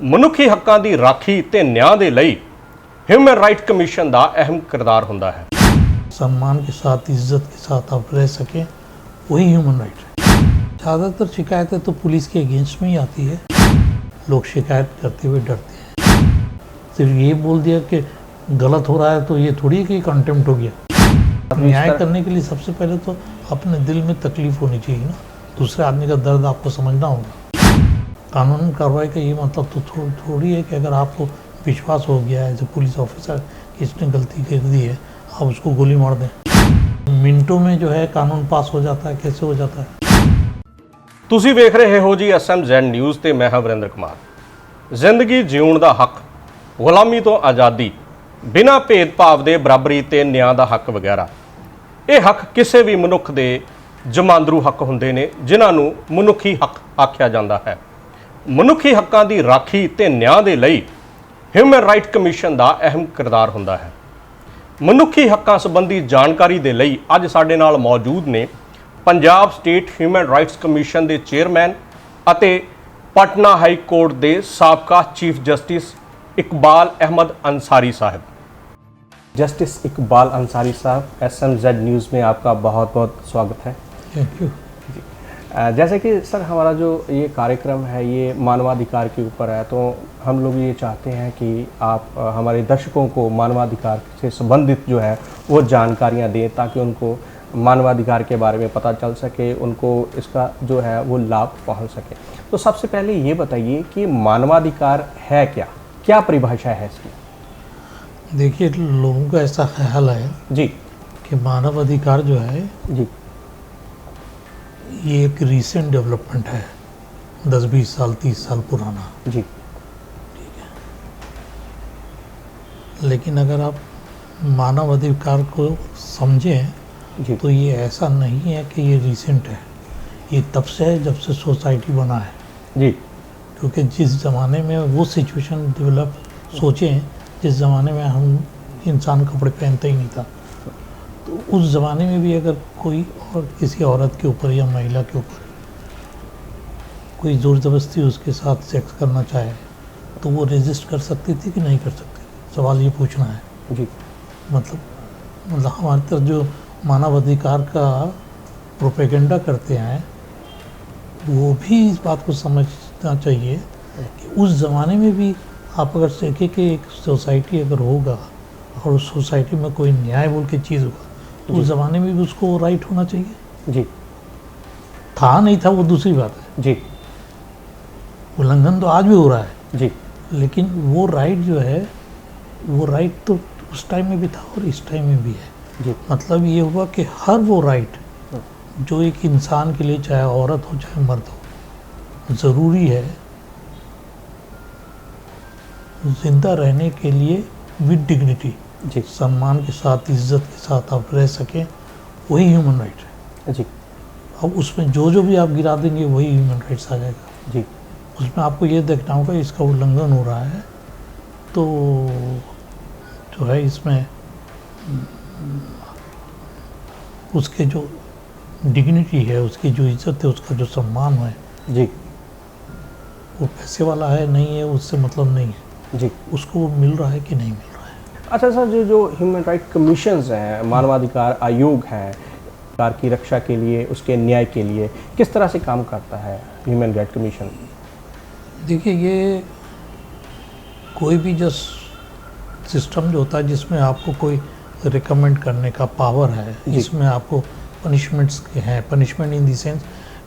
ਮਨੁੱਖੀ ਹੱਕਾਂ ਦੀ ਰਾਖੀ ਤੇ ਨਿਆਂ ਦੇ ਲਈ ह्यूमन राइट कमीशन का अहम किरदार होता है। सम्मान के साथ, इज्जत के साथ आप रह सकें, वही ह्यूमन राइट है। ज़्यादातर शिकायतें तो पुलिस के अगेंस्ट में ही आती है। लोग शिकायत करते हुए डरते हैं। सिर्फ ये बोल दिया कि गलत हो रहा है तो ये थोड़ी कि कंटेम्प्ट हो गया। न्याय करने के लिए सबसे पहले तो अपने दिल में तकलीफ होनी चाहिए ना, दूसरे आदमी का दर्द आपको समझना होगा। कानूनी कार्रवाई का ये मतलब तो थोड़ी है कि अगर आपको विश्वास हो गया है जो पुलिस ऑफिसर कि इसने गलती कर दी है, आप उसको गोली मार दें। मिनटों में जो है कानून पास हो जाता है, कैसे हो जाता है। तुसी वेख रहे हो जी SMZ न्यूज़ ते मैं हां वरिंदर कुमार। जिंदगी जीउण दा हक, गुलामी तो आज़ादी, बिना भेदभाव दे बराबरी ते न्याय दा हक वगैरह, ये हक किसी भी मनुख दे जमांदरू हक हुंदे ने जिन्हां नूं मनुखी हक आख्या जांदा है। मनुखी हक्कां दी राखी ते न्याय दे लई ह्यूमन राइट कमीशन का अहम किरदार होता है। मनुखी हक्कां संबंधी जानकारी के लिए अज साडे नाल मौजूद ने Punjab state human rights commission के चेयरमैन अते पटना हाई कोर्ट के साबका चीफ जस्टिस इकबाल अहमद अंसारी साहब। जस्टिस इकबाल अंसारी साहब, SMZ न्यूज़ में आपका बहुत बहुत स्वागत है। Thank you. जैसे कि सर हमारा जो ये कार्यक्रम है ये मानवाधिकार के ऊपर है, तो हम लोग ये चाहते हैं कि आप हमारे दर्शकों को मानवाधिकार से संबंधित जो है वो जानकारियाँ दें ताकि उनको मानवाधिकार के बारे में पता चल सके, उनको इसका जो है वो लाभ पहुंच सके। तो सबसे पहले ये बताइए कि मानवाधिकार है क्या, क्या परिभाषा है इसकी? देखिए, लोगों का ऐसा ख्याल है जी कि मानवाधिकार जो है जी ये एक रीसेंट डेवलपमेंट है, 10-20 साल 30 साल पुराना। जी ठीक है, लेकिन अगर आप मानवाधिकार को समझें जी तो ये ऐसा नहीं है कि ये रीसेंट है, ये तब से है जब से सोसाइटी बना है। जी क्योंकि जिस ज़माने में वो सिचुएशन डेवलप, सोचें जिस ज़माने में हम इंसान कपड़े पहनते ही नहीं था, तो उस ज़माने में भी अगर कोई और किसी औरत के ऊपर या महिला के ऊपर कोई ज़ोर ज़बरदस्ती उसके साथ सेक्स करना चाहे तो वो रेजिस्ट कर सकती थी कि नहीं कर सकती? सवाल ये पूछना है। जी मतलब हमारी तरफ जो मानवाधिकार का प्रोपेगेंडा करते हैं वो भी इस बात को समझना चाहिए कि उस ज़माने में भी आप अगर देखें कि एक सोसाइटी अगर होगा और उस सोसाइटी में कोई न्याय बोल के चीज़ होगा तो उस ज़माने में भी उसको राइट होना चाहिए। जी था नहीं था वो दूसरी बात है, जी उल्लंघन तो आज भी हो रहा है, जी लेकिन वो राइट जो है वो राइट तो उस टाइम में भी था और इस टाइम में भी है। जी मतलब ये हुआ कि हर वो राइट जो एक इंसान के लिए, चाहे औरत हो चाहे मर्द हो, ज़रूरी है जिंदा रहने के लिए विद डिग्निटी, जी सम्मान के साथ, इज्जत के साथ आप रह सकें, वही ह्यूमन राइट है। जी अब उसमें जो भी आप गिरा देंगे वही ह्यूमन राइट्स आ जाएगा। जी उसमें आपको ये देखना होगा इसका उल्लंघन हो रहा है तो जो है इसमें उसके जो डिग्निटी है, उसकी जो इज्जत है, उसका जो सम्मान है, जी वो पैसे वाला है नहीं है उससे मतलब नहीं है, जी उसको वो मिल रहा है कि नहीं मिल रहा है। अच्छा सर, जो ह्यूमन राइट कमीशंस हैं, मानवाधिकार आयोग हैं, कार की रक्षा के लिए, उसके न्याय के लिए किस तरह से काम करता है ह्यूमन राइट कमीशन? देखिए, ये कोई भी जो सिस्टम जो होता है जिसमें आपको कोई रिकमेंड करने का पावर है, जिसमें आपको पनिशमेंट्स के हैं, पनिशमेंट इन दी सेंस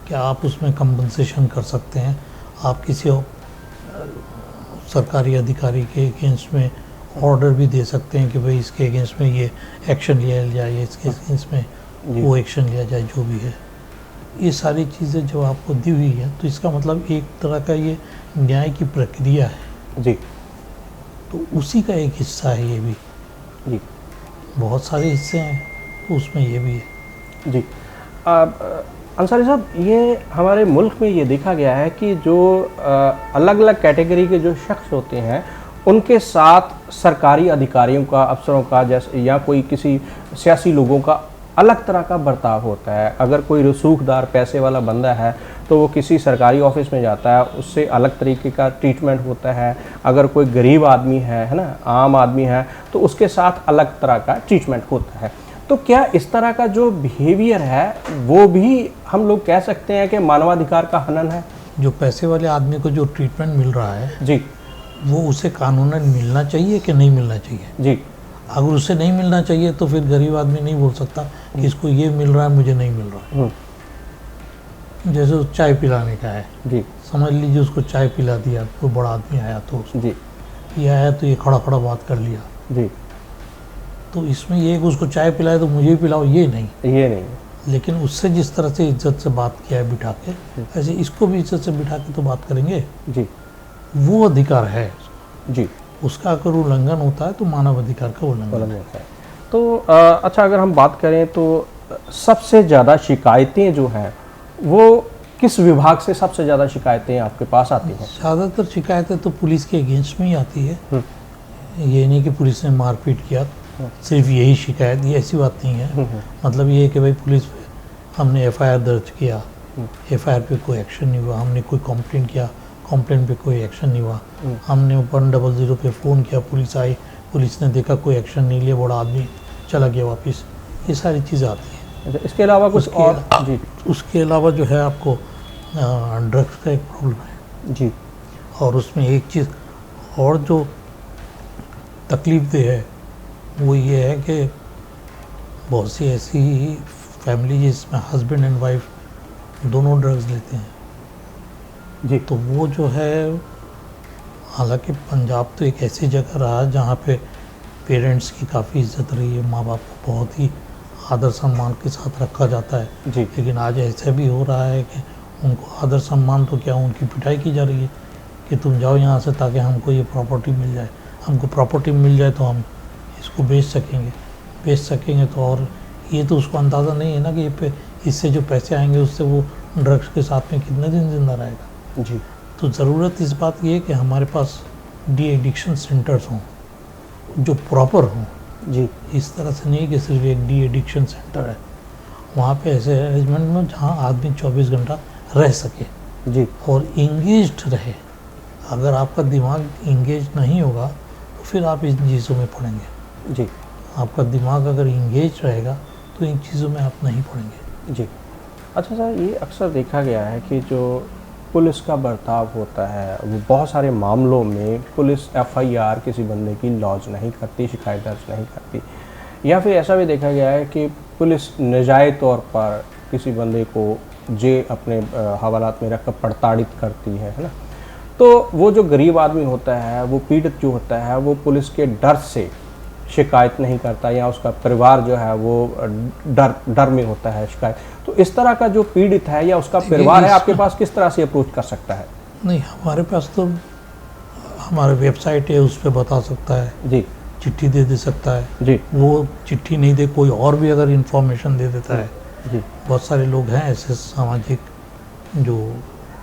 कि आप उसमें कंपनसेशन कर सकते हैं, आप किसी सरकारी अधिकारी के अगेंस्ट में ऑर्डर भी दे सकते हैं कि भाई इसके अगेंस्ट में ये एक्शन लिया जाए, इसके अगेंस्ट में वो एक्शन लिया जाए, जो भी है। ये सारी चीज़ें जो आपको दी हुई है तो इसका मतलब एक तरह का ये न्याय की प्रक्रिया है जी, तो उसी का एक हिस्सा है ये भी। जी बहुत सारे हिस्से हैं तो उसमें ये भी है। जी अंसारी साहब, ये हमारे मुल्क में ये देखा गया है कि जो अलग अलग कैटेगरी के जो शख्स होते हैं उनके साथ सरकारी अधिकारियों का, अफसरों का, जैसे या कोई किसी सियासी लोगों का अलग तरह का बर्ताव होता है। अगर कोई रसूखदार पैसे वाला बंदा है तो वो किसी सरकारी ऑफिस में जाता है, उससे अलग तरीके का ट्रीटमेंट होता है। अगर कोई गरीब आदमी है ना, आम आदमी है, तो उसके साथ अलग तरह का ट्रीटमेंट होता है। तो क्या इस तरह का जो बिहेवियर है वो भी हम लोग कह सकते हैं कि मानवाधिकार का हनन है? जो पैसे वाले आदमी को जो ट्रीटमेंट मिल रहा है जी वो उसे कानूनन मिलना चाहिए कि नहीं मिलना चाहिए? जी अगर उसे नहीं मिलना चाहिए तो फिर गरीब आदमी नहीं बोल सकता कि इसको ये मिल रहा है, मुझे नहीं मिल रहा है। जैसे वो चाय पिलाने का है, जी समझ लीजिए उसको चाय पिला दिया, कोई बड़ा आदमी आया तो जी ये आया तो ये खड़ा खड़ा बात कर लिया, जी तो इसमें ये कि उसको चाय पिलाए तो मुझे भी पिलाओ, ये नहीं। ये नहीं। लेकिन उससे जिस तरह से इज्जत से बात किया है बिठा के, ऐसे इसको भी इज्जत से बिठा के तो बात करेंगे। जी वो अधिकार है, जी उसका अगर उल्लंघन होता है तो मानव अधिकार का उल्लंघन है। होता है। तो अच्छा, अगर हम बात करें तो सबसे ज़्यादा शिकायतें जो हैं वो किस विभाग से सबसे ज़्यादा शिकायतें आपके पास आती हैं? ज़्यादातर शिकायतें तो पुलिस के अगेंस्ट में ही आती है। ये नहीं कि पुलिस ने मारपीट किया, सिर्फ यही शिकायत, ये ऐसी बात नहीं है। मतलब ये है कि भाई पुलिस पे हमने एफआईआर दर्ज किया, एफआईआर पे कोई एक्शन नहीं हुआ, हमने कोई कंप्लेंट किया, कंप्लेंट पे कोई एक्शन नहीं हुआ, हमने 100 पे फ़ोन किया, पुलिस आई, पुलिस ने देखा कोई एक्शन नहीं लिया, बड़ा आदमी चला गया वापस, ये सारी चीज़ें आती हैं। अच्छा, इसके अलावा कुछ और? जी उसके अलावा जो है आपको ड्रग्स का एक प्रॉब्लम है जी और उसमें एक चीज़ और जो तकलीफ दे है वो ये है कि बहुत सी ऐसी फैमिली जिसमें हस्बैंड एंड वाइफ दोनों ड्रग्स लेते हैं जी तो वो जो है, हालांकि पंजाब तो एक ऐसी जगह रहा जहाँ पे पेरेंट्स की काफ़ी इज्जत रही है, माँ बाप को बहुत ही आदर सम्मान के साथ रखा जाता है। जी लेकिन आज ऐसा भी हो रहा है कि उनको आदर सम्मान तो क्या, उनकी पिटाई की जा रही है कि तुम जाओ यहाँ से ताकि हमको ये प्रॉपर्टी मिल जाए, हमको प्रॉपर्टी मिल जाए तो हम इसको बेच सकेंगे तो, और ये तो उसको अंदाज़ा नहीं है ना कि ये इससे जो पैसे आएंगे उससे वो ड्रग्स के साथ में कितने दिन जिंदा रहेगा। जी तो ज़रूरत इस बात की है कि हमारे पास डी एडिक्शन सेंटर्स हों जो प्रॉपर हों। जी इस तरह से नहीं कि सिर्फ एक डी एडिक्शन सेंटर है, वहाँ पे ऐसे अरेंजमेंट में जहाँ आदमी 24 घंटा रह सके जी और इंगेज्ड रहे। अगर आपका दिमाग इंगेज नहीं होगा तो फिर आप इन चीज़ों में पड़ेंगे। जी आपका दिमाग अगर इंगेज रहेगा तो इन चीज़ों में आप नहीं पड़ेंगे। जी। अच्छा सर, ये अक्सर देखा गया है कि जो पुलिस का बर्ताव होता है वो बहुत सारे मामलों में पुलिस एफआईआर किसी बंदे की लॉन्च नहीं करती, शिकायत दर्ज नहीं करती, या फिर ऐसा भी देखा गया है कि पुलिस नजायज़ तौर पर किसी बंदे को अपने हवालात में रखकर प्रताड़ित करती है ना। तो वो जो गरीब आदमी होता है, वो पीड़ित जो होता है, वो पुलिस के डर से शिकायत नहीं करता, या उसका परिवार जो है वो डर में होता है शिकायत। तो इस तरह का जो पीड़ित है या उसका परिवार है, आपके पास किस तरह से अप्रोच कर सकता है? नहीं, हमारे पास तो हमारे वेबसाइट है, उस पर बता सकता है जी, चिट्ठी दे सकता है जी, वो चिट्ठी नहीं दे, कोई और भी अगर इंफॉर्मेशन दे देता है। जी, बहुत सारे लोग हैं ऐसे सामाजिक जो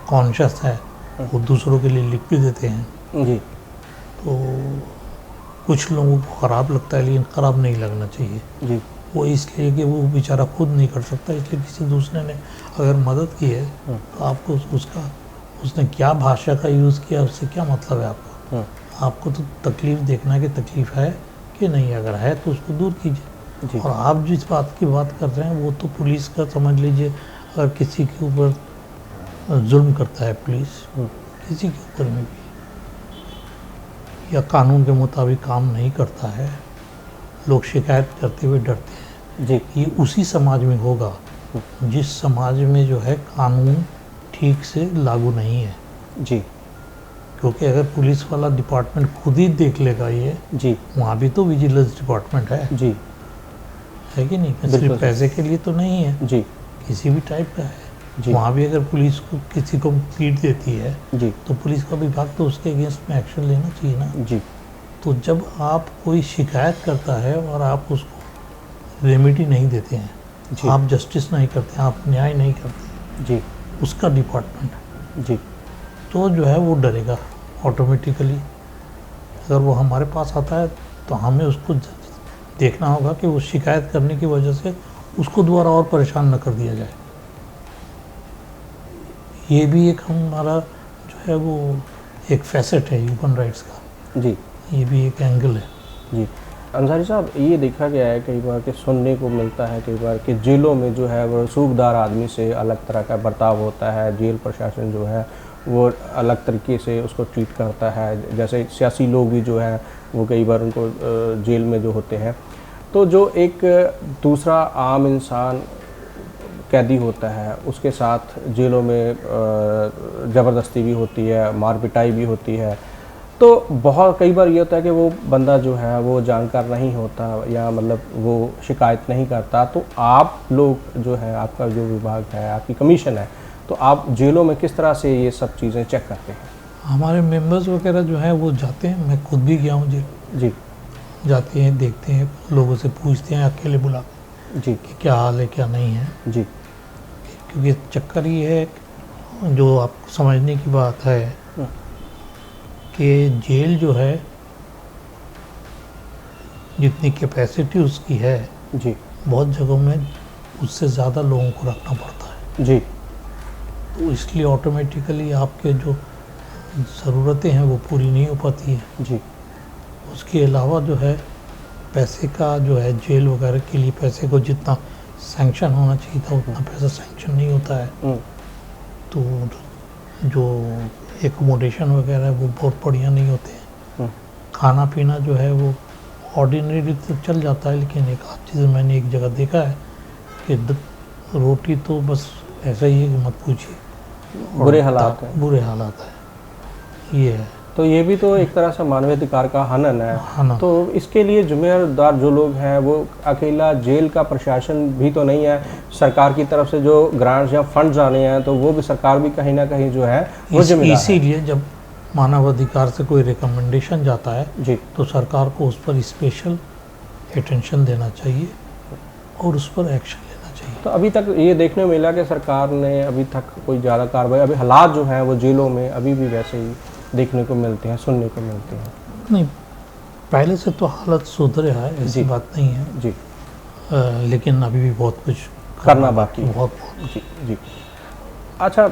कॉन्शियस है, वो दूसरों के लिए लिख भी देते हैं। जी, तो कुछ लोगों को ख़राब लगता है, लेकिन ख़राब नहीं लगना चाहिए। जी, वो इसलिए कि वो बेचारा खुद नहीं कर सकता, इसलिए किसी दूसरे ने अगर मदद की है तो आपको उसने क्या भाषा का यूज़ किया, उससे क्या मतलब है आपको? आपको तो तकलीफ़ देखना है कि तकलीफ़ है कि नहीं, अगर है तो उसको दूर कीजिए। और आप जिस बात की बात कर रहे हैं वो तो पुलिस का, समझ लीजिए अगर किसी के ऊपर जुल्म करता है पुलिस, किसी के ऊपर में भी, या कानून के मुताबिक काम नहीं करता है, लोग शिकायत करते हुए डरते हैं। जी, ये उसी समाज में होगा जिस समाज में जो है कानून ठीक से लागू नहीं है। जी, क्योंकि अगर पुलिस वाला डिपार्टमेंट खुद ही देख लेगा ये, जी, वहाँ भी तो विजिलेंस डिपार्टमेंट जी, है कि नहीं? सिर्फ पैसे के लिए तो नहीं है, जी, किसी भी टाइप का है। जी, वहाँ भी अगर पुलिस को किसी को पीट देती है जी, तो पुलिस का विभाग तो उसके अगेंस्ट में एक्शन लेना चाहिए ना। जी, तो जब आप कोई शिकायत करता है और आप उसको रेमेडी नहीं देते हैं, जी, आप जस्टिस नहीं करते, आप न्याय नहीं करते, जी, उसका डिपार्टमेंट है, जी, तो जो है वो डरेगा ऑटोमेटिकली। अगर वो हमारे पास आता है तो हमें उसको देखना होगा कि वो शिकायत करने की वजह से उसको दोबारा और परेशान न कर दिया जाए। ये भी एक हमारा जो है वो एक फैसेट है ह्यूमन राइट्स का, जी ये भी एक एंगल है। जी। अंसारी साहब, ये देखा गया है कई बार कि सुनने को मिलता है कई बार कि जेलों में जो है वो रसूखदार आदमी से अलग तरह का बर्ताव होता है, जेल प्रशासन जो है वो अलग तरीके से उसको ट्रीट करता है। जैसे सियासी लोग भी जो है वो कई बार उनको जेल में जो होते हैं, तो जो एक दूसरा आम इंसान कैदी होता है उसके साथ जेलों में ज़बरदस्ती भी होती है, मार पिटाई भी होती है। तो बहुत कई बार ये होता है कि वो बंदा जो है वो जानकार नहीं होता या मतलब वो शिकायत नहीं करता। तो आप लोग जो है, आपका जो विभाग है, आपकी कमीशन है, तो आप जेलों में किस तरह से ये सब चीज़ें चेक करते हैं? हमारे मेंबर्स वगैरह जो हैं वो जाते हैं, मैं खुद भी गया हूँ जेल, जी जाते हैं, देखते हैं, लोगों से पूछते हैं अकेले बुला के जी कि क्या हाल है क्या नहीं है। जी क्योंकि चक्कर ये है, जो आपको समझने की बात है कि जेल जो है जितनी कैपेसिटी उसकी है, जी बहुत जगहों में उससे ज़्यादा लोगों को रखना पड़ता है। जी तो इसलिए ऑटोमेटिकली आपके जो ज़रूरतें हैं वो पूरी नहीं हो पाती है। जी उसके अलावा जो है पैसे का जो है, जेल वगैरह के लिए पैसे को जितना सैंक्शन होना चाहिए था उतना पैसा सैंक्शन नहीं होता है। तो जो एकोमोडेशन वगैरह है वो बहुत बढ़िया नहीं होते हैं। खाना पीना जो है वो ऑर्डिनरी तो चल जाता है, लेकिन एक आध चीज़ मैंने एक जगह देखा है कि रोटी तो बस ऐसा ही है कि मत पूछिए, बुरे हालात हैं। बुरे हालात है, ये है। तो ये भी तो एक तरह से मानवाधिकार का हनन है। हनन। तो इसके लिए जिम्मेदार जो लोग हैं वो अकेला जेल का प्रशासन भी तो नहीं है, सरकार की तरफ से जो ग्रांट्स या फंड्स आने हैं तो वो भी सरकार भी कहीं ना कहीं जो है वो जिम्मेदार है। इसीलिए जब मानवाधिकार से कोई रिकमेंडेशन जाता है जी तो सरकार को उस पर स्पेशल अटेंशन देना चाहिए और उस पर एक्शन लेना चाहिए। तो अभी तक ये देखने को मिला कि सरकार ने अभी तक कोई ज़्यादा कार्रवाई, अभी हालात जो हैं वो जेलों में अभी भी वैसे ही देखने को मिलते हैं, सुनने को मिलते हैं। नहीं, पहले से तो हालत सुधरे है, ऐसी जी। बात नहीं है। जी लेकिन अभी भी बहुत कुछ करना बाकी है। बहुत जी जी। अच्छा,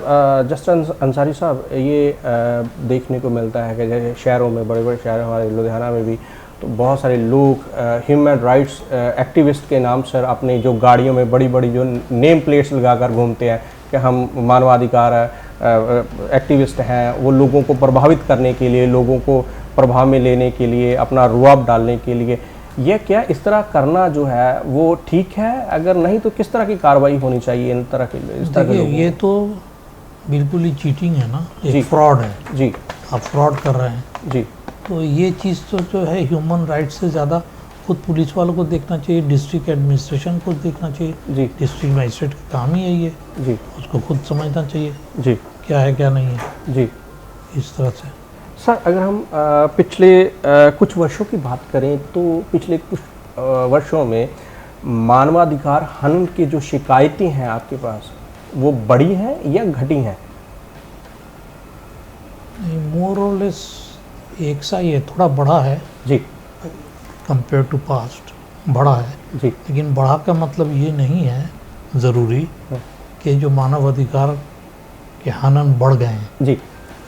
जस्टिस अंसारी साहब, ये देखने को मिलता है कि जैसे शहरों में, बड़े बड़े शहर हमारे लुधियाना में भी, तो बहुत सारे लोग ह्यूमन राइट्स एक्टिविस्ट के नाम से अपने जो गाड़ियों में बड़ी बड़ी जो नेम प्लेट्स लगाकर घूमते हैं कि हम मानवाधिकार एक्टिविस्ट हैं, वो लोगों को प्रभावित करने के लिए, लोगों को प्रभाव में लेने के लिए, अपना रुआब डालने के लिए, ये क्या इस तरह करना जो है वो ठीक है? अगर नहीं तो किस तरह की कार्रवाई होनी चाहिए इन तरह के, इस तरह के देखिए, लोगों ये को? तो बिल्कुल ही चीटिंग है ना, जी। एक फ्रॉड है। जी आप फ्रॉड कर रहे हैं, जी तो ये चीज़ तो जो है ह्यूमन राइट्स से ज़्यादा खुद पुलिस वालों को देखना चाहिए, डिस्ट्रिक्ट एडमिनिस्ट्रेशन को देखना चाहिए। जी डिस्ट्रिक्ट मजिस्ट्रेट का काम ही है ये, जी उसको खुद समझना चाहिए जी क्या है क्या नहीं है, जी। इस तरह से। सर, अगर हम पिछले कुछ वर्षों की बात करें तो पिछले कुछ वर्षों में मानवाधिकार हनन की जो शिकायतें हैं आपके पास, वो बढ़ी हैं या घटी हैं? मोर और लेस एक सा ही है, थोड़ा बढ़ा है जी कंपेयर टू पास्ट, बढ़ा है। जी लेकिन बढ़ा का मतलब ये नहीं है ज़रूरी कि जो मानव अधिकार के हनन बढ़ गए हैं। जी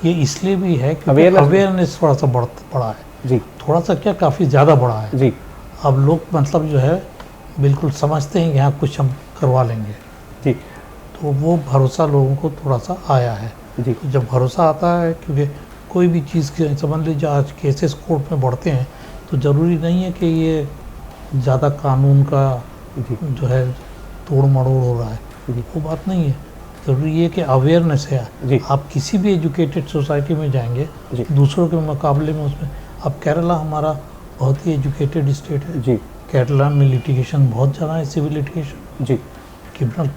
ये इसलिए भी है कि Awareness- अवेयरनेस थोड़ा सा बढ़ा है, जी थोड़ा सा क्या, काफ़ी ज़्यादा बढ़ा है। जी अब लोग मतलब जो है बिल्कुल समझते हैं कि हाँ कुछ हम करवा लेंगे, जी तो वो भरोसा लोगों को थोड़ा सा आया है। जी तो जब भरोसा आता है, क्योंकि कोई भी चीज़ के समझ लीजिए आज केसेस कोर्ट में बढ़ते हैं तो ज़रूरी नहीं है कि ये ज़्यादा कानून का जी जो है तोड़ मड़ोड़ हो रहा है, जी वो बात नहीं है। ज़रूरी है कि अवेयरनेस है। जी आप किसी भी एजुकेटेड सोसाइटी में जाएंगे जी दूसरों के मुकाबले में, उसमें अब केरला हमारा बहुत ही एजुकेटेड स्टेट है। जी केरला में लिटिगेशन बहुत ज़्यादा है, सिविल लिटिगेशन, जी क्रिमिनल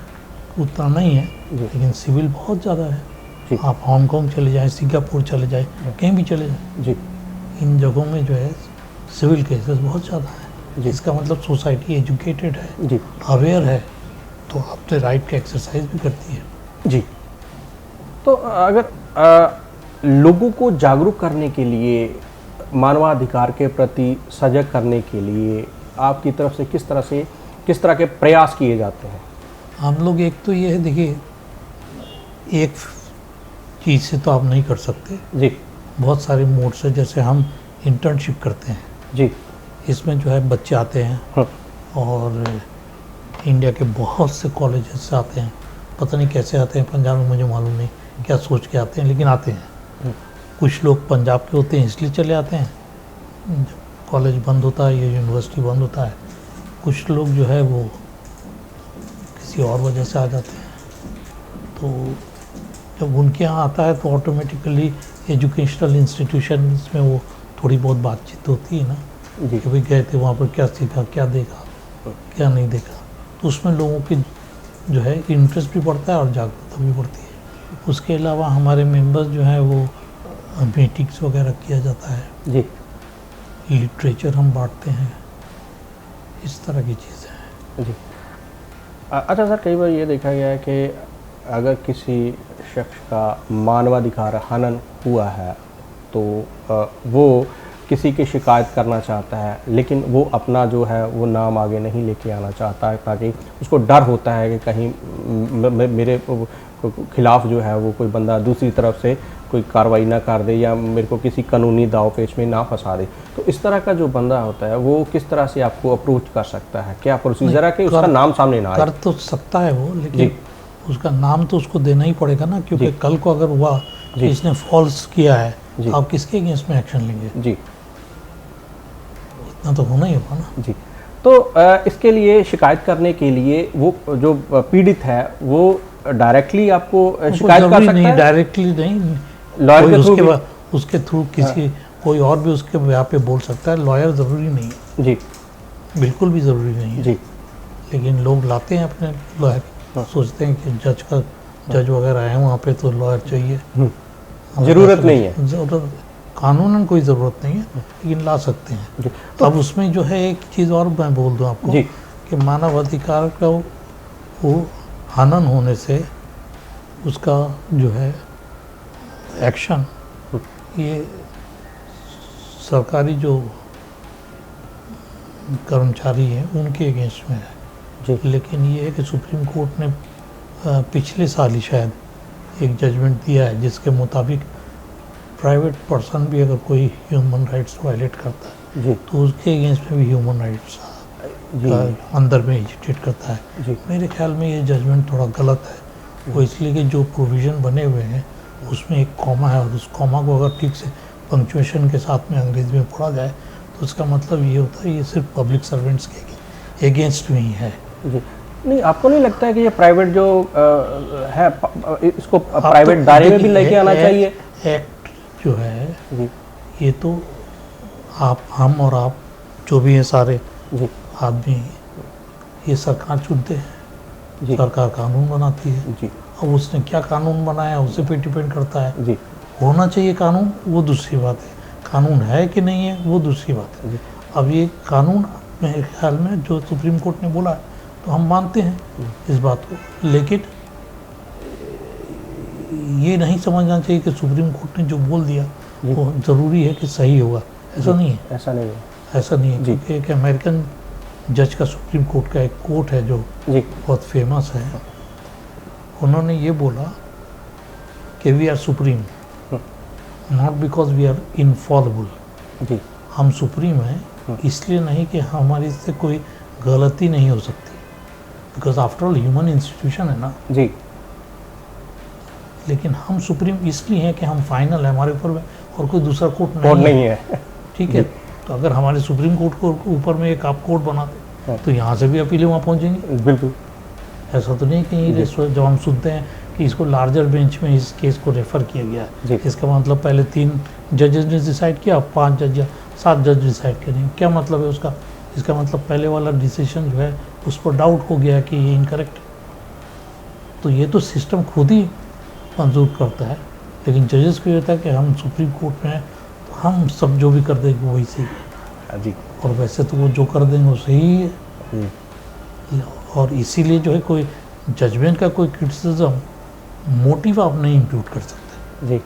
उतना नहीं है जी लेकिन सिविल बहुत ज़्यादा है। जी आप हांगकांग चले जाएं, सिंगापुर चले जाएं, कहीं भी चले जाएं, जी इन जगहों में जो है सिविल केसेस बहुत ज़्यादा है। जी इसका मतलब सोसाइटी एजुकेटेड है, जी अवेयर है, तो अपने राइट का एक्सरसाइज भी करती है। जी। तो अगर लोगों को जागरूक करने के लिए, मानवाधिकार के प्रति सजग करने के लिए आपकी तरफ से किस तरह के प्रयास किए जाते हैं? हम लोग, एक तो ये है, देखिए, एक चीज़ से तो आप नहीं कर सकते। जी बहुत सारे मोड्स है, जैसे हम इंटर्नशिप करते हैं, जी। इसमें जो है बच्चे आते हैं हाँ, और इंडिया के बहुत से कॉलेजेस से आते हैं, पता नहीं कैसे आते हैं, पंजाब में मुझे मालूम नहीं क्या सोच के आते हैं, लेकिन आते हैं। कुछ लोग पंजाब के होते हैं इसलिए चले आते हैं, जब कॉलेज बंद होता है या यूनिवर्सिटी बंद होता है। कुछ लोग जो है वो किसी और वजह से आ जाते हैं। तो जब उनके यहाँ आता है तो ऑटोमेटिकली एजुकेशनल इंस्टीट्यूशंस में वो थोड़ी बहुत बातचीत होती है ना, जी कि भाई गए थे वहाँ पर, क्या सीखा, क्या देखा, क्या नहीं देखा। तो उसमें लोगों की जो है इंटरेस्ट भी बढ़ता है और जागरूकता भी बढ़ती है। उसके अलावा हमारे मेंबर्स जो हैं वो मीटिंग्स वगैरह किया जाता है, जी लिटरेचर हम बांटते हैं, इस तरह की चीज़ें हैं। जी। अच्छा सर, कई बार ये देखा गया है कि अगर किसी शख्स का मानवाधिकार हनन हुआ है तो वो किसी की शिकायत करना चाहता है, लेकिन वो अपना जो है वो नाम आगे नहीं लेके आना चाहता है, ताकि उसको डर होता है कि कहीं मेरे खिलाफ जो है वो कोई बंदा दूसरी तरफ से कोई कार्रवाई ना कर दे या मेरे को किसी कानूनी दाव पेच में ना फंसा दे। तो इस तरह का जो बंदा होता है वो किस तरह से आपको अप्रोच कर सकता है? क्या प्रोसीजर है कि उसका नाम सामने ना आए? कर तो सकता है वो, लेकिन उसका नाम तो उसको देना ही पड़ेगा ना, क्योंकि कल को अगर हुआ कि इसने फॉल्स किया है, आप किसके अगेंस्ट में एक्शन लेंगे? जी, इतना तो होना ही होगा ना। जी। तो इसके लिए शिकायत करने के लिए वो जो पीड़ित है वो डायरेक्टली आपको शिकायत कर सकता है? डायरेक्टली नहीं, लॉयर के थ्रू? उसके थ्रू किसी कोई और भी उसके यहाँ पे बोल सकता है। लॉयर ज़रूरी नहीं है जी, बिल्कुल भी ज़रूरी नहीं है जी। लेकिन लोग लाते हैं अपने लॉयर, सोचते हैं कि जज वगैरह आए हैं वहाँ पे तो लॉयर चाहिए। ज़रूरत नहीं है, ज़रूरत कानूनन कोई ज़रूरत नहीं है, लेकिन ला सकते हैं। तो अब उसमें जो है एक चीज़ और मैं बोल दूँ आपको कि मानव अधिकार का वो हनन होने से उसका जो है एक्शन, ये सरकारी जो कर्मचारी हैं उनके अगेंस्ट में है जी। लेकिन ये है कि सुप्रीम कोर्ट ने पिछले साल ही शायद एक जजमेंट दिया है जिसके मुताबिक प्राइवेट पर्सन भी अगर कोई ह्यूमन राइट्स वायलेट करता है जी, तो उसके अगेंस्ट में भी ह्यूमन राइट्स अंदर में एजिटेट करता है। जी। मेरे ख्याल में ये जजमेंट थोड़ा गलत है, वो इसलिए कि जो प्रोविज़न बने हुए हैं उसमें एक कॉमा है, और उस कॉमा को अगर ठीक से पंक्चुएशन के साथ में अंग्रेजी में पढ़ा जाए तो उसका मतलब ये होता है ये सिर्फ पब्लिक सर्वेंट्स के अगेंस्ट में ही है। जी। नहीं, आपको नहीं लगता है कि ये प्राइवेट जो है इसको प्राइवेट दायरे में भी लेके आना चाहिए? एक्ट जो है जी ये तो हम और आप जो भी हैं सारे जी आदमी, ये सरकार चुनते हैं, जी सरकार कानून बनाती है। जी अब उसने क्या कानून बनाया उसे पे डिपेंड करता है। जी होना चाहिए कानून, वो दूसरी बात है, कानून है कि नहीं है वो दूसरी बात है। अब ये कानून मेरे ख्याल में जो सुप्रीम कोर्ट ने बोला तो हम मानते हैं इस बात को, लेकिन ये नहीं समझना चाहिए कि सुप्रीम कोर्ट ने जो बोल दिया वो ज़रूरी है कि सही होगा, ऐसा नहीं है। ऐसा नहीं है। ऐसा नहीं है, क्योंकि एक अमेरिकन जज का सुप्रीम कोर्ट का एक कोर्ट है जो जी बहुत फेमस है, उन्होंने ये बोला कि we are supreme not because we are infallible. जी हम सुप्रीम हैं इसलिए नहीं कि हमारी से कोई गलती नहीं हो सकती, because after all human institution है ना। जी लेकिन हम सुप्रीम इसलिए हैं कि हम फाइनल है, हमारे ऊपर में और कोई दूसरा कोर्ट कोर्ट नहीं नहीं है। है। ठीक है, तो अगर हमारे सुप्रीम कोर्ट को ऊपर में एक आप कोर्ट बनाते तो यहाँ से भी अपीलें वहाँ पहुँचेंगी। बिल्कुल। ऐसा तो नहीं कि ये जब हम सुनते हैं कि इसको लार्जर बेंच में इस केस को रेफ़र किया गया जी। है, इसका मतलब पहले 3 जजेस ने डिसाइड किया, 5 जज या 7 जज डिसाइड करेंगे, क्या मतलब है उसका? इसका मतलब पहले वाला डिसीजन जो है उस पर डाउट हो गया कि ये इनकरेक्ट। तो ये तो सिस्टम खुद ही मंजूर करता है, लेकिन जजेस को ये होता है कि हम सुप्रीम कोर्ट में हैं तो हम सब जो भी कर देंगे वही सही है, जी और वैसे तो वो जो कर देंगे वो सही है। और इसीलिए जो है कोई जजमेंट का कोई क्रिटिसिज्म मोटिव आप नहीं इम्प्यूट कर सकते जी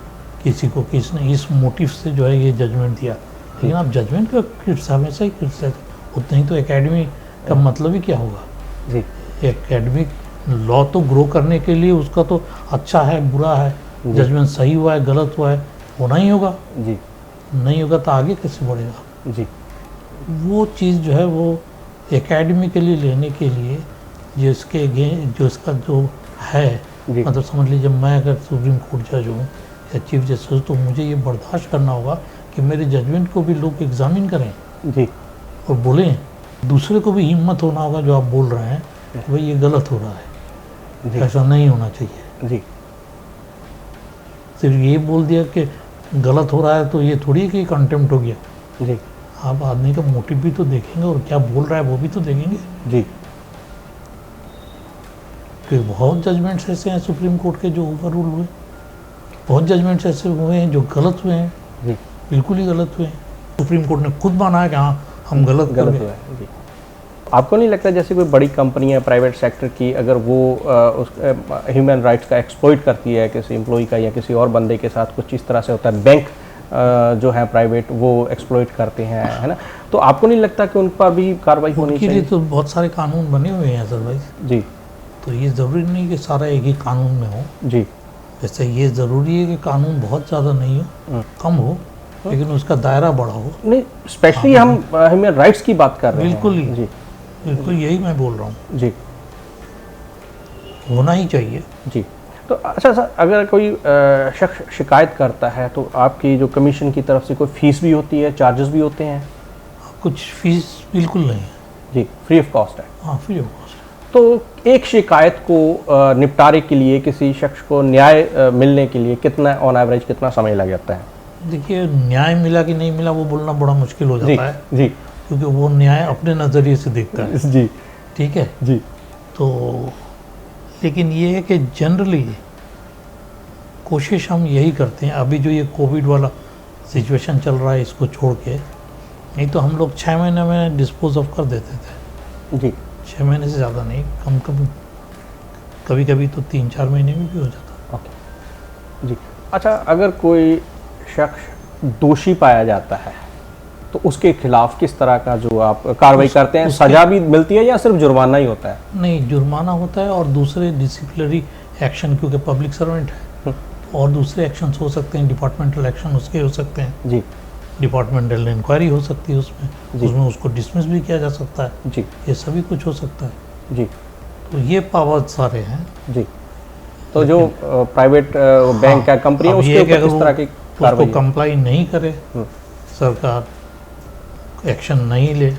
किसी को कि इसने इस मोटिव से जो है ये जजमेंट दिया, लेकिन आप जजमेंट का क्रिटिसाइज हमेशा ही क्रिटिसाइज, उतना ही तो एकेडमी का मतलब ही क्या होगा? जी एकेडमिक लॉ तो ग्रो करने के लिए उसका तो अच्छा है बुरा है जजमेंट सही हुआ है गलत हुआ है, होना ही होगा। जी नहीं होगा तो आगे कैसे बढ़ेगा। जी वो चीज़ जो है वो एकेडमिकली लेने के लिए जो इसका जो है, जी मतलब समझ लीजिए मैं अगर सुप्रीम कोर्ट जज हूँ या चीफ जस्टिस हूँ, तो मुझे ये बर्दाश्त करना होगा कि मेरे जजमेंट को भी लोग एग्जामिन करें जी और बोलें। दूसरे को भी हिम्मत होना होगा जो आप बोल रहे हैं कि भाई ये गलत हो रहा है, जी ऐसा नहीं होना चाहिए। जी सिर्फ ये बोल दिया कि गलत हो रहा है तो ये थोड़ी है कि कंटेम्प्ट हो गया। जी आप आदमी का मोटिव भी तो देखेंगे और क्या बोल रहा है वो भी तो देखेंगे। जी क्योंकि बहुत जजमेंट्स ऐसे हैं सुप्रीम कोर्ट के जो ओवर रूल हुए, बहुत जजमेंट्स ऐसे हुए हैं जो गलत हुए हैं, जी बिल्कुल ही गलत हुए हैं। सुप्रीम कोर्ट ने खुद माना है कि हाँ हम गलत हुआ है। जी आपको नहीं लगता जैसे कोई बड़ी कंपनी है प्राइवेट सेक्टर की, अगर वो उस ह्यूमन राइट्स का एक्सप्लॉइट करती है किसी एम्प्लॉय का या किसी और बंदे के साथ कुछ इस तरह से होता है, बैंक जो है प्राइवेट वो एक्सप्लॉइट करते हैं, है ना, तो आपको नहीं लगता कि उन पर भी कार्रवाई होनी उनके लिए चाहिए? तो बहुत सारे कानून बने हुए हैं अदरवाइज। जी तो ये ज़रूरी नहीं कि सारा एक ही कानून में हो। जी जैसे ये ज़रूरी है कि कानून बहुत ज़्यादा नहीं हो, कम हो, लेकिन उसका दायरा बड़ा हो। नहीं, स्पेशली हम ह्यूमन राइट्स की बात कर रहे हैं। बिल्कुल ही। जी बिल्कुल यही मैं बोल रहा हूँ, जी होना ही चाहिए। जी। तो अच्छा सर, अगर कोई शख्स शिकायत करता है तो आपकी जो कमीशन की तरफ से कोई फीस भी होती है, चार्जेस भी होते हैं? कुछ फीस बिल्कुल नहीं है। जी, फ्री ऑफ कॉस्ट है। हाँ, फ्री ऑफ कॉस्ट। तो एक शिकायत को निपटारे के लिए किसी शख्स को न्याय मिलने के लिए कितना ऑन एवरेज कितना समय लग जाता है? देखिए, न्याय मिला कि नहीं मिला वो बोलना बड़ा मुश्किल हो जी जाता है, जी क्योंकि वो न्याय अपने नज़रिए से देखता है। जी ठीक है। जी तो लेकिन ये है कि जनरली कोशिश हम यही करते हैं, अभी जो ये कोविड वाला सिचुएशन चल रहा है इसको छोड़ के, नहीं तो हम लोग 6 महीने में डिस्पोज ऑफ कर देते थे। जी 6 महीने से ज़्यादा नहीं, कभी कभी तो 3-4 महीने में भी हो जाता। ओके जी। अच्छा, अगर कोई शख्स दोषी पाया जाता है तो उसके खिलाफ किस तरह का जो आप कार्रवाई करते हैं? सजा भी मिलती है या सिर्फ जुर्माना ही होता है? नहीं, जुर्माना होता है और दूसरे डिसिप्लिनरी एक्शन, क्योंकि पब्लिक सर्वेंट है, और दूसरे एक्शंस हो सकते हैं, डिपार्टमेंटल एक्शन उसके हो सकते हैं। जी डिपार्टमेंटल इंक्वायरी हो सकती है उसमें उसको डिसमिस भी किया जा सकता है। जी ये सभी कुछ हो सकता है। जी तो ये पावर सारे हैं। जी। तो जो प्राइवेट बैंक या कंपनी है अब उसके ये है कि ऊपर अगर किस तरह की उसको कार्रवाई है? कंप्लाई नहीं करे सरकार, एक्शन नहीं ले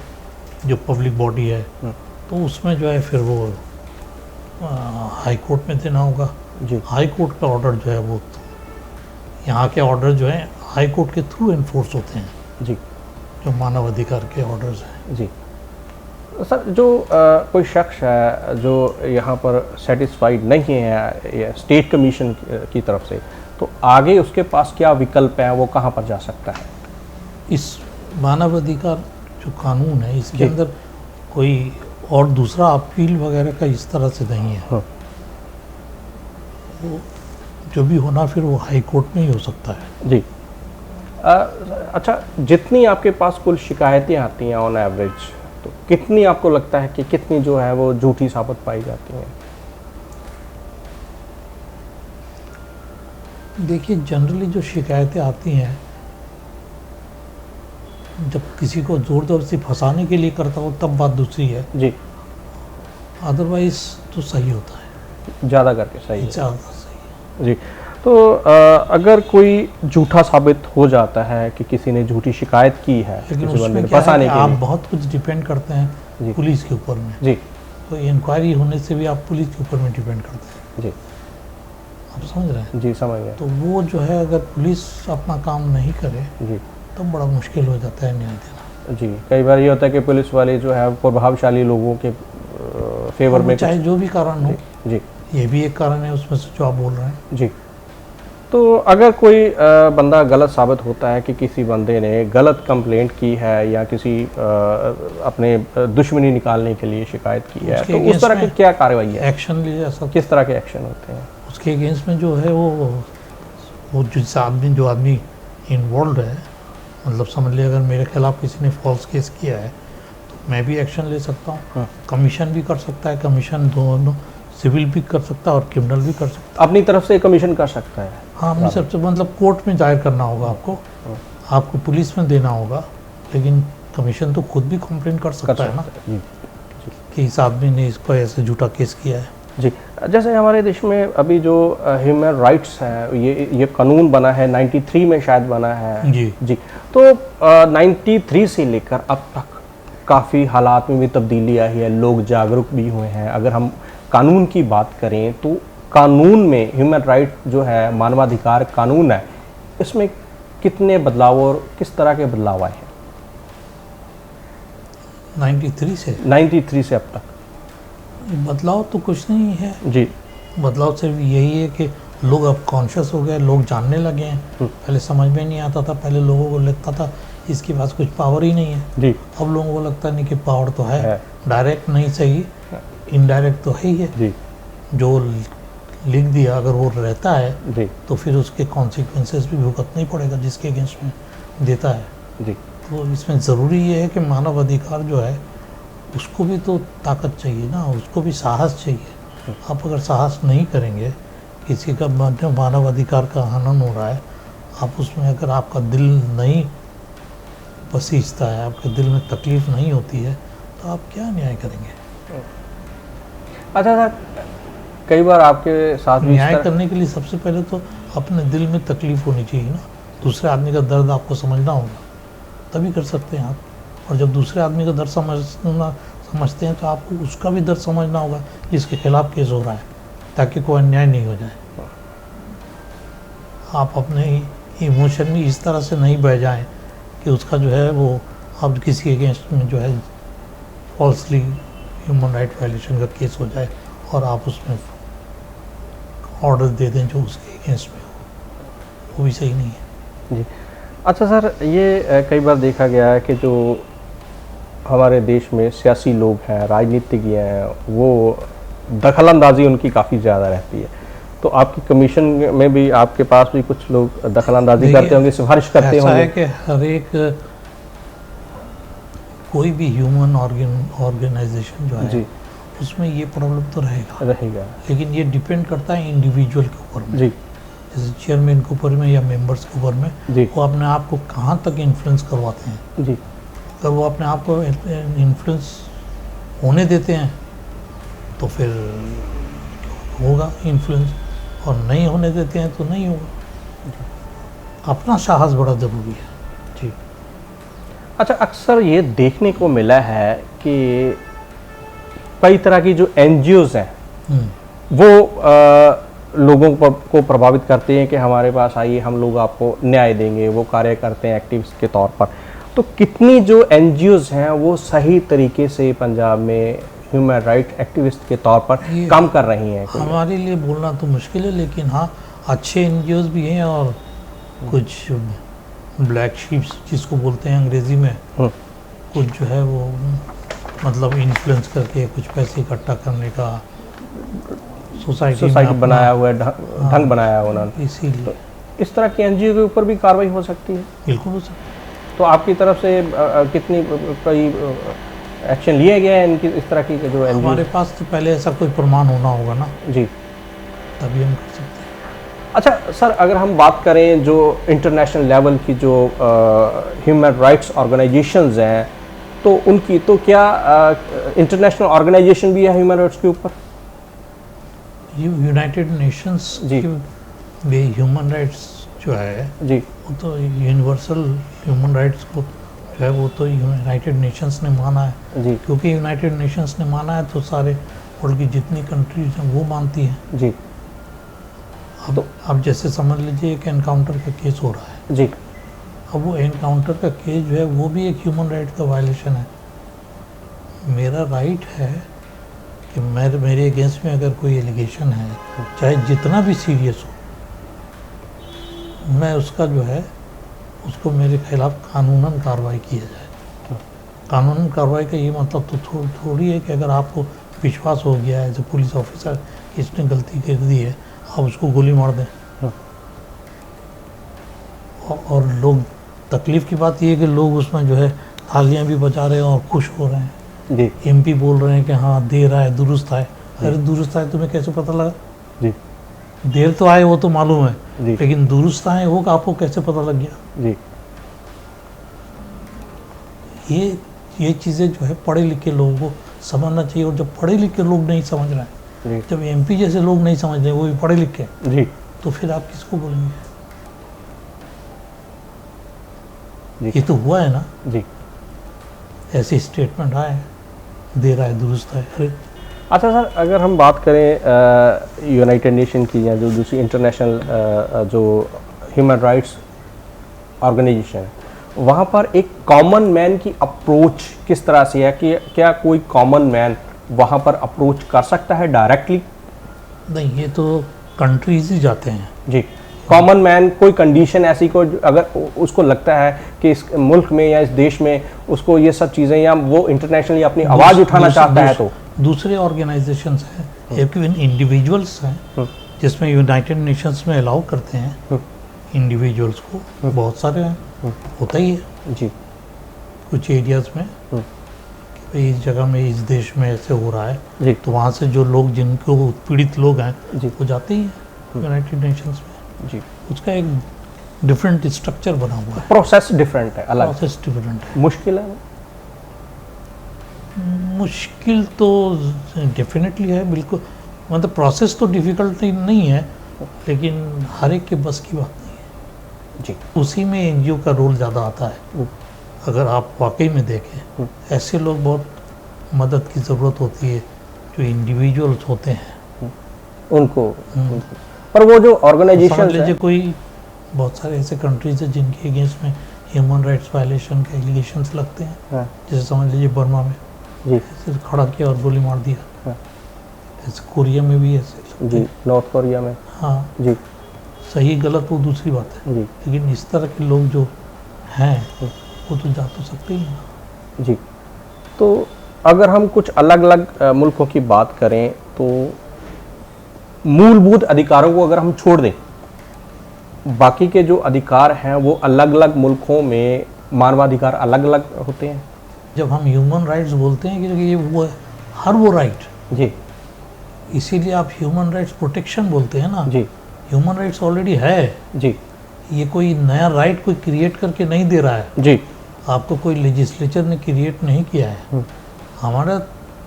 जो पब्लिक बॉडी है, तो उसमें जो है फिर वो हाई कोर्ट में देना होगा। जी हाई कोर्ट का ऑर्डर जो है वो, यहाँ के ऑर्डर जो है हाई कोर्ट के थ्रू इन्फोर्स होते हैं, जी जो मानव अधिकार के ऑर्डर्स हैं। जी। सर, जो कोई शख्स है जो यहाँ पर सेटिस्फाइड नहीं है स्टेट कमीशन की तरफ से, तो आगे उसके पास क्या विकल्प है, वो कहाँ पर जा सकता है? इस मानव अधिकार जो कानून है इसके जी। अंदर कोई और दूसरा अपील वगैरह का इस तरह से नहीं है। हाँ। वो जो भी होना फिर वो हाई कोर्ट में ही हो सकता है। जी। अच्छा, जितनी आपके पास कुल शिकायतें आती हैं ऑन एवरेज, तो कितनी आपको लगता है कि कितनी जो है वो झूठी साबित पाई जाती हैं? देखिए, जनरली जो शिकायतें आती हैं, जब किसी को ज़ोर ज़बरदस्ती फंसाने के लिए करता हो तब बात दूसरी है, जी, अदरवाइज तो सही होता है, ज़्यादा करके सही है। ज़्यादा सही है। जी। तो अगर कोई झूठा साबित हो जाता है कि किसी ने झूठी शिकायत की है लेकिन किसी बंदे उसमें ने क्या है फंसाने कि के आप लिए, बहुत कुछ डिपेंड करते जी। हैं पुलिस के ऊपर में। जी तो इंक्वायरी होने से भी आप पुलिस के ऊपर में डिपेंड करते हैं। जी आप समझ रहे हैं? जी, समझ गए। तो वो जो है, अगर पुलिस अपना काम नहीं करे जी तो बड़ा मुश्किल हो जाता है न्याय देना। जी। कई बार ये होता है कि पुलिस वाले जो है प्रभावशाली लोगों के फेवर में चाहे जो भी कारण हो, जी ये भी एक कारण है उसमें से जो आप बोल रहे हैं। जी। तो अगर कोई बंदा गलत साबित होता है कि किसी बंदे ने गलत कंप्लेंट की है या किसी अपने दुश्मनी निकालने के लिए शिकायत की है, उसके तो उस against तरह की में क्या कार्रवाई है? एक्शन लिया जा सकता है। किस तरह के एक्शन होते हैं? उसके अगेंस्ट में जो है वो जो आदमी इन्वॉल्व है, मतलब समझ लिया, अगर मेरे खिलाफ किसी ने फॉल्स केस किया है तो मैं भी एक्शन ले सकता हूँ। हाँ। कमीशन भी कर सकता है, कमीशन दोनों सिविल भी कर सकता है और क्रिमिनल भी कर सकता अपनी तरफ से कमीशन कर सकता है? है। हाँ, अपनी सबसे मतलब कोर्ट में दायर करना होगा आपको, आपको पुलिस में देना होगा, लेकिन कमीशन तो खुद भी कंप्लेन कर सकता है ना कि इस आदमी ने इसको ऐसे झूठा केस किया है। जी, जैसे हमारे देश में अभी जो ह्यूमन राइट्स है, ये कानून बना है 93 में शायद बना है। जी तो 93 से लेकर अब तक काफ़ी हालात में भी तब्दीली आई है, लोग जागरूक भी हुए हैं। अगर हम कानून की बात करें तो कानून में ह्यूमन राइट जो है, मानवाधिकार कानून है, इसमें कितने बदलाव और किस तरह के बदलाव आए हैं 93 से अब तक? बदलाव तो कुछ नहीं है जी। बदलाव सिर्फ यही है कि लोग अब कॉन्शियस हो गए, लोग जानने लगे हैं। पहले समझ में नहीं आता था, पहले लोगों को लगता था इसके पास कुछ पावर ही नहीं है जी। अब लोगों को लगता नहीं कि पावर तो है। डायरेक्ट नहीं सही, इनडायरेक्ट तो है ही है जी। जो लिख दिया अगर वो रहता है जी। तो फिर उसके कॉन्सिक्वेंसेस भी भुगतना ही पड़ेगा जिसके अगेंस्ट में देता है। जी। तो इसमें ज़रूरी ये है कि मानव अधिकार जो है उसको भी तो ताकत चाहिए ना, उसको भी साहस चाहिए। आप अगर साहस नहीं करेंगे, किसी का मानव अधिकार का हनन हो रहा है, आप उसमें अगर आपका दिल नहीं पसीजता है, आपके दिल में तकलीफ नहीं होती है, तो आप क्या न्याय करेंगे? अच्छा सर, कई बार आपके साथ भी न्याय करने के लिए सबसे पहले तो अपने दिल में तकलीफ होनी चाहिए ना, दूसरे आदमी का दर्द आपको समझना होगा, तभी कर सकते हैं आप। और जब दूसरे आदमी का दर्द समझते हैं तो आपको उसका भी दर्द समझना होगा जिसके खिलाफ केस हो रहा है, ताकि कोई अन्याय नहीं हो जाए। आप अपने इमोशनली इस तरह से नहीं बह जाएं कि उसका जो है वो अब किसी अगेंस्ट में जो है फॉल्सली ह्यूमन राइट वायलेशन का केस हो जाए और आप उसमें ऑर्डर दे दें जो उसके अगेंस्ट में हो, वो भी सही नहीं है। जी। अच्छा सर, ये कई बार देखा गया है कि जो हमारे देश में सियासी लोग हैं, राजनीतिज्ञ हैं, वो दखलंदाजी उनकी काफ़ी ज़्यादा रहती है। तो आपकी कमीशन में भी, आपके पास भी कुछ लोग दखलंदाजी करते होंगे, सिफारिश करते होंगे? ऐसा है कि हर एक कोई भी ह्यूमन ऑर्गेनाइजेशन जो है जी। उसमें ये प्रॉब्लम तो रहेगा, लेकिन ये डिपेंड करता है इंडिविजुअल के ऊपर में। जी। जैसे चेयरमैन के ऊपर में या मेंबर्स के ऊपर में, जी। वो अपने आप को कहाँ तक इन्फ्लुएंस करवाते हैं। जी। अगर वो अपने आप को इन्फ्लुएंस होने देते हैं तो फिर होगा इन्फ्लुएंस, और नहीं होने देते हैं तो नहीं होगा। अपना साहस बड़ा ज़रूरी है। जी। अच्छा, अक्सर ये देखने को मिला है कि कई तरह की जो NGOs हैं वो लोगों को प्रभावित करते हैं कि हमारे पास आइए, हम लोग आपको न्याय देंगे। वो कार्य करते हैं एक्टिविस्ट के तौर पर। तो कितनी जो NGOs हैं वो सही तरीके से पंजाब में ह्यूमन राइट एक्टिविस्ट के तौर पर काम कर रही हैं? हमारे लिए बोलना तो मुश्किल है, लेकिन हाँ, अच्छे NGOs भी हैं और कुछ ब्लैक शीप्स जिसको बोलते हैं अंग्रेज़ी में, कुछ जो है वो मतलब इन्फ्लुएंस करके कुछ पैसे इकट्ठा करने का सोसाइटी बनाया हुआ है, ढंग बनाया है उन्होंने। इसीलिए तो इस तरह की NGO के ऊपर भी कार्रवाई हो सकती है? बिल्कुल हो सकती है। तो आपकी तरफ से कितनी कोई एक्शन लिए गए हैं इनकी, इस तरह की जो NGO? हमारे पास तो पहले ऐसा कोई प्रमाण होना होगा ना, जी, तभी हम कर सकते हैं। अच्छा सर, अगर हम बात करें जो इंटरनेशनल लेवल की जो ह्यूमन राइट्स ऑर्गेनाइजेशंस हैं, तो उनकी तो क्या इंटरनेशनल ऑर्गेनाइजेशन भी है ह्यूमन राइट्स के ऊपर? यूनाइटेड नेशंस जी। की ह्यूमन राइट्स जो है जी, वो तो यूनिवर्सल ह्यूमन राइट्स को जो है वो तो यूनाइटेड नेशंस ने माना है। जी। क्योंकि यूनाइटेड नेशंस ने माना है तो सारे वर्ल्ड की जितनी कंट्रीज हैं वो मानती हैं। जी। अब जैसे समझ लीजिए एक एनकाउंटर का केस हो रहा है। जी। अब वो एनकाउंटर का केस जो है वो भी एक ह्यूमन राइट का वायलेशन है। मेरा राइट है कि मेरे अगेंस्ट में अगर कोई एलिगेशन है, चाहे जितना भी सीरियस हो, मैं उसका जो है उसको मेरे खिलाफ कानूनन कार्रवाई किया जाए। कानूनन कार्रवाई का ये मतलब तो थोड़ी है कि अगर आपको विश्वास हो गया है एज ए पुलिस ऑफिसर इसने गलती कर दी है, आप उसको गोली मार दें। और लोग, तकलीफ़ की बात ये है कि लोग उसमें जो है तालियां भी बजा रहे हैं और खुश हो रहे हैं। जी। MP बोल रहे हैं कि हाँ दे रहा है, दुरुस्त है। अरे दुरुस्त है तुम्हें कैसे पता लगा? जी। देर तो आए वो तो मालूम है, जी। लेकिन दुरुस्त आए वो आपको कैसे पता लग गया? जी ये चीज़ें जो है पढ़े लिखे लोगों को समझना चाहिए। और जब पढ़े लिखे लोग नहीं समझ रहे हैं, जी जब एमपी जैसे लोग नहीं समझ रहे, वो भी पढ़े लिखे, जी तो फिर आप किसको बोलेंगे? जी ये तो हुआ है ना, जी। ऐसे स्टेटमेंट आए, दे रहा है दुरुस्त है। अरे अच्छा सर, अगर हम बात करें यूनाइटेड नेशन की या जो दूसरी इंटरनेशनल जो ह्यूमन राइट्स ऑर्गेनाइजेशन है, वहाँ पर एक कॉमन मैन की अप्रोच किस तरह से है कि क्या कोई कॉमन मैन वहाँ पर अप्रोच कर सकता है डायरेक्टली? नहीं, ये तो कंट्रीज ही जाते हैं। जी, कॉमन मैन कोई कंडीशन ऐसी को अगर उसको लगता है कि इस मुल्क में या इस देश में उसको ये सब चीज़ें या वो इंटरनेशनली अपनी आवाज़ उठाना चाहता है तो दूसरे ऑर्गेनाइजेशंस हैं, एक इंडिविजुअल्स हैं जिसमें यूनाइटेड नेशंस में अलाउ करते हैं इंडिविजुअल्स को, बहुत सारे हैं, होता ही है जी कुछ एरियाज में कि भाई इस जगह में इस देश में ऐसे हो रहा है, जी तो वहाँ से जो लोग जिनको पीड़ित लोग हैं जी वो जाते ही हैं यूनाइटेड नेशंस में। जी। उसका एक डिफरेंट स्ट्रक्चर बना हुआ है, प्रोसेस डिफरेंट है, अलग प्रोसेस डिफरेंट है। मुश्किल है। मुश्किल तो डेफिनेटली है, बिल्कुल, मतलब प्रोसेस तो डिफ़िकल्ट नहीं है, लेकिन हर एक के बस की बात नहीं है जी। उसी में एनजीओ का रोल ज़्यादा आता है। अगर आप वाकई में देखें, ऐसे लोग बहुत मदद की ज़रूरत होती है जो इंडिविजुअल्स होते हैं उनको पर वो जो ऑर्गेनाइजेशन समझ लीजिए कोई बहुत सारे ऐसे कंट्रीज हैं जिनके अगेंस्ट में ह्यूमन राइट्स वायलेशन के एलिगेशंस लगते हैं। हाँ, जैसे समझ लीजिए बर्मा में जी ऐसे खड़ा किया और गोली मार दिया, हाँ, ऐसे कोरिया में भी ऐसे लगते जी, हैं। नॉर्थ कोरिया में। हाँ, जी सही गलत वो दूसरी बात है, जी लेकिन इस तरह के लोग जो हैं वो तो जा तो सकते ही हैं। जी। तो अगर हम कुछ अलग अलग मुल्कों की बात करें तो मूलभूत अधिकारों को अगर हम छोड़ दें, बाकी के जो अधिकार हैं वो अलग अलग मुल्कों में मानवाधिकार अलग अलग होते हैं। जब हम ह्यूमन राइट्स बोलते हैं कि ये वो है, हर वो राइट, जी इसीलिए आप ह्यूमन राइट्स प्रोटेक्शन बोलते हैं ना। जी ह्यूमन राइट्स ऑलरेडी है, जी ये कोई नया राइट कोई क्रिएट करके नहीं दे रहा है, जी आपको कोई लेजिस्लेचर ने क्रिएट नहीं किया है।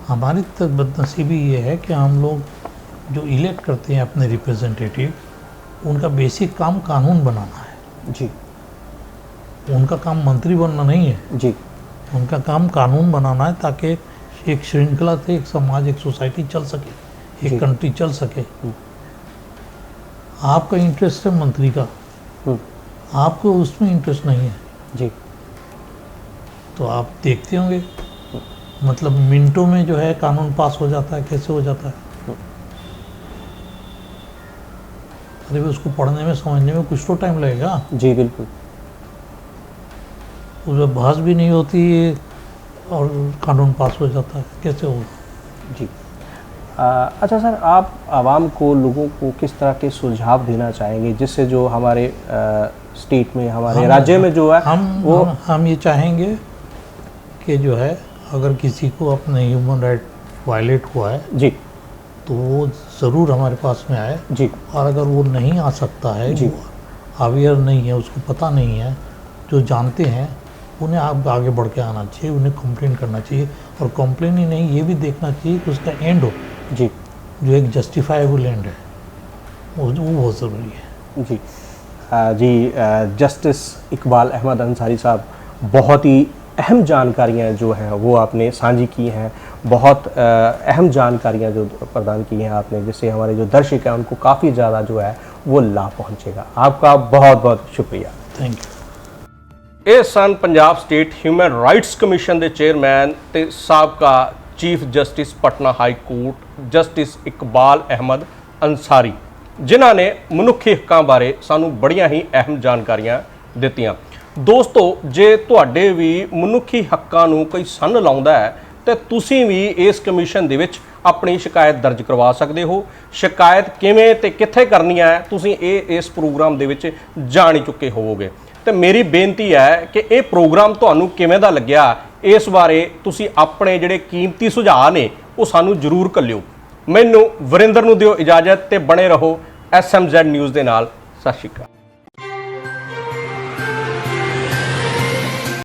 हमारी तो बदनसीबी ये है कि हम लोग जो इलेक्ट करते हैं अपने रिप्रेजेंटेटिव, उनका बेसिक काम कानून बनाना है। जी उनका काम मंत्री बनना नहीं है, जी उनका काम कानून बनाना है ताकि एक श्रृंखला से एक समाज, एक सोसाइटी चल सके, जी। एक कंट्री चल सके। आपका इंटरेस्ट है मंत्री का, आपको उसमें इंटरेस्ट नहीं है, जी तो आप देखते होंगे मतलब मिनटों में जो है कानून पास हो जाता है। कैसे हो जाता है? अरे भी उसको पढ़ने में समझने में कुछ तो टाइम लगेगा, जी बिल्कुल। उसमें बहस भी नहीं होती और कानून पास हो जाता है, कैसे होगा? जी अच्छा सर, आप आवाम को, लोगों को किस तरह के सुझाव देना चाहेंगे जिससे जो हमारे स्टेट में, हमारे राज्य में जो है हम ये चाहेंगे कि जो है अगर किसी को अपने ह्यूमन राइट वायलेट हुआ है जी तो वो ज़रूर हमारे पास में आए। जी और अगर वो नहीं आ सकता है, जी, अवेयर नहीं है, उसको पता नहीं है, जो जानते हैं उन्हें आप आगे बढ़ के आना चाहिए, उन्हें कंप्लेन करना चाहिए। और कंप्लेन ही नहीं, ये भी देखना चाहिए कि उसका एंड हो, जी जो एक जस्टिफाइबल एंड है, वो बहुत ज़रूरी है। जी जी जस्टिस इकबाल अहमद अंसारी साहब, बहुत ही अहम जानकारियाँ जो हैं वो आपने साझी की हैं, बहुत अहम जानकारियाँ जो प्रदान की हैं आपने, जिससे हमारे जो दर्शक हैं उनको काफ़ी ज़्यादा जो है वो लाभ पहुँचेगा। आपका बहुत बहुत शुक्रिया। Thank you. ਇਹ ਸਨ Punjab state human rights commission ਦੇ ਚੇਅਰਮੈਨ ਤੇ ਸਾਬਕਾ chief justice Patna high court justice Iqbal Ahmad Ansari, ਜਿਨ੍ਹਾਂ ਨੇ ਮਨੁੱਖੀ ਹੱਕਾਂ ਬਾਰੇ ਸਾਨੂੰ ਬੜੀਆਂ ਹੀ ਅਹਿਮ ਜਾਣਕਾਰੀਆਂ ਦਿੱਤੀਆਂ। ਦੋਸਤੋ, ਜੇ ਤੁਹਾਡੇ ਵੀ ਮਨੁੱਖੀ ਹੱਕਾਂ ਨੂੰ ਕੋਈ ਸੰਨ ਲਾਉਂਦਾ ਹੈ ਤੇ ਤੁਸੀਂ ਵੀ ਇਸ ਕਮਿਸ਼ਨ ਦੇ ਵਿੱਚ ਆਪਣੀ ਸ਼ਿਕਾਇਤ ਦਰਜ ਕਰਵਾ ਸਕਦੇ ਹੋ। ਸ਼ਿਕਾਇਤ ਕਿਵੇਂ ਤੇ ਕਿੱਥੇ ਕਰਨੀ ਹੈ ਤੁਸੀਂ ਇਸ ਪ੍ਰੋਗਰਾਮ ਦੇ ਵਿੱਚ ਜਾਣ ਹੀ ਚੁੱਕੇ ਹੋਵੋਗੇ। ਤੇ ਮੇਰੀ ਬੇਨਤੀ ਹੈ ਕਿ ਇਹ ਪ੍ਰੋਗਰਾਮ ਤੁਹਾਨੂੰ ਕਿਵੇਂ ਦਾ ਲੱਗਿਆ, ਇਸ ਬਾਰੇ ਤੁਸੀਂ ਆਪਣੇ ਜਿਹੜੇ ਕੀਮਤੀ ਸੁਝਾਅ ਨੇ ਉਹ ਸਾਨੂੰ ਜ਼ਰੂਰ ਘੱਲਿਓ। ਮੈਨੂੰ ਵਰਿੰਦਰ ਨੂੰ ਦਿਓ ਇਜਾਜ਼ਤ ਤੇ ਬਣੇ ਰਹੋ SMZ ਨਿਊਜ਼ ਦੇ ਨਾਲ। ਸਤਿ ਸ਼੍ਰੀ ਅਕਾਲ।